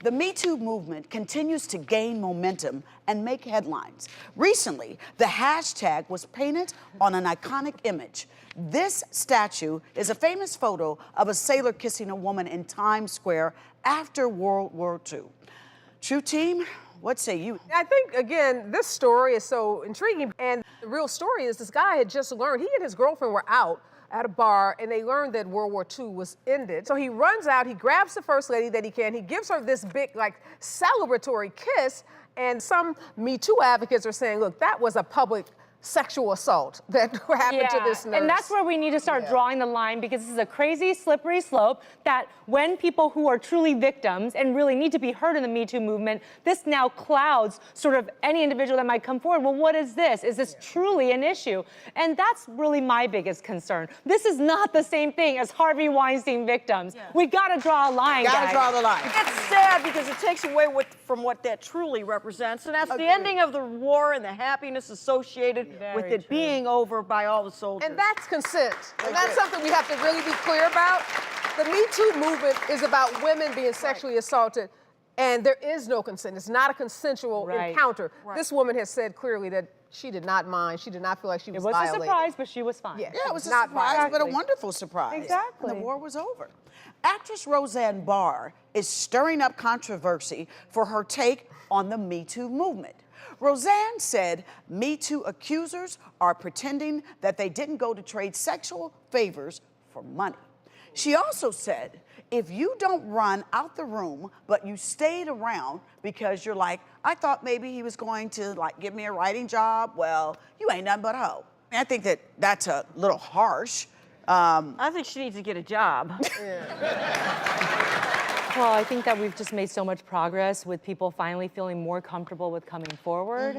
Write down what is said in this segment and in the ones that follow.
The Me Too movement continues to gain momentum and make headlines. Recently, the hashtag was painted on an iconic image. This statue is a famous photo of a sailor kissing a woman in Times Square after World War II. True Team, what say you? I think, again, this story is so intriguing. And the real story is this guy had just learned, he and his girlfriend were out at a bar, and they learned that World War II was ended. So he runs out, he grabs the first lady that he can, he gives her this big, like, celebratory kiss, and some Me Too advocates are saying, look, that was a public sexual assault that happened to this nurse. And that's where we need to start drawing the line, because this is a crazy, slippery slope that when people who are truly victims and really need to be heard in the Me Too movement, this now clouds sort of any individual that might come forward. Well, what is this? Is this truly an issue? And that's really my biggest concern. This is not the same thing as Harvey Weinstein victims. We gotta draw a line, Gotta draw the line. It's sad because it takes away from what that truly represents, and that's the ending of the war and the happiness associated with it being over by all the soldiers. And that's consent. And that's something we have to really be clear about. The Me Too movement is about women being sexually assaulted, and there is no consent. It's not a consensual encounter. This woman has said clearly that she did not mind. She did not feel like she was violated. It was a surprise, but she was fine. Yeah, it was a surprise, but a wonderful surprise. Exactly. And the war was over. Actress Roseanne Barr is stirring up controversy for her take on the Me Too movement. Roseanne said Me Too accusers are pretending that they didn't go to trade sexual favors for money. She also said, if you don't run out the room, but you stayed around because you're like, I thought maybe he was going to like give me a writing job, well, you ain't nothing but a hoe. I think that that's a little harsh. I think she needs to get a job. Well, I think that we've just made so much progress with people finally feeling more comfortable with coming forward.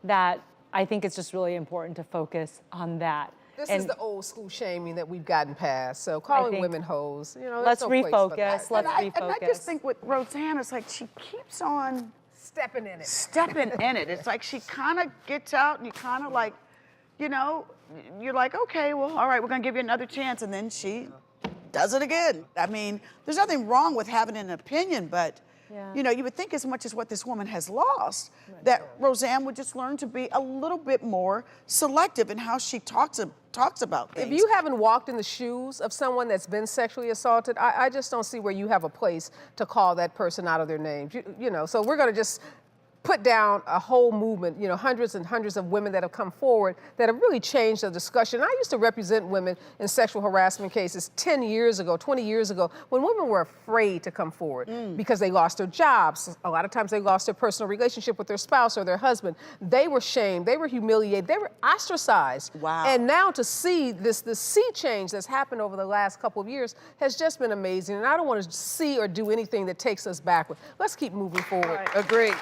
That I think it's just really important to focus on that. This is the old school shaming that we've gotten past. So calling women hoes, you know, let's there's no place for that. refocus. Let's refocus. And I just think with Roseanne, it's like she keeps on stepping in it. Stepping in it. It's like she kind of gets out and you kind of like, you know, you're like, okay, well, all right, we're gonna give you another chance, and then she does it again. I mean, there's nothing wrong with having an opinion, but you know, you would think as much as what this woman has lost, that Roseanne would just learn to be a little bit more selective in how she talks about things. If you haven't walked in the shoes of someone that's been sexually assaulted, I just don't see where you have a place to call that person out of their names. You know, so we're gonna just put down a whole movement, you know, hundreds and hundreds of women that have come forward that have really changed the discussion. I used to represent women in sexual harassment cases 10 years ago, 20 years ago, when women were afraid to come forward because they lost their jobs. A lot of times they lost their personal relationship with their spouse or their husband. They were shamed, they were humiliated, they were ostracized. Wow. And now to see this sea change that's happened over the last couple of years has just been amazing. And I don't want to see or do anything that takes us backward. Let's keep moving forward. Agreed.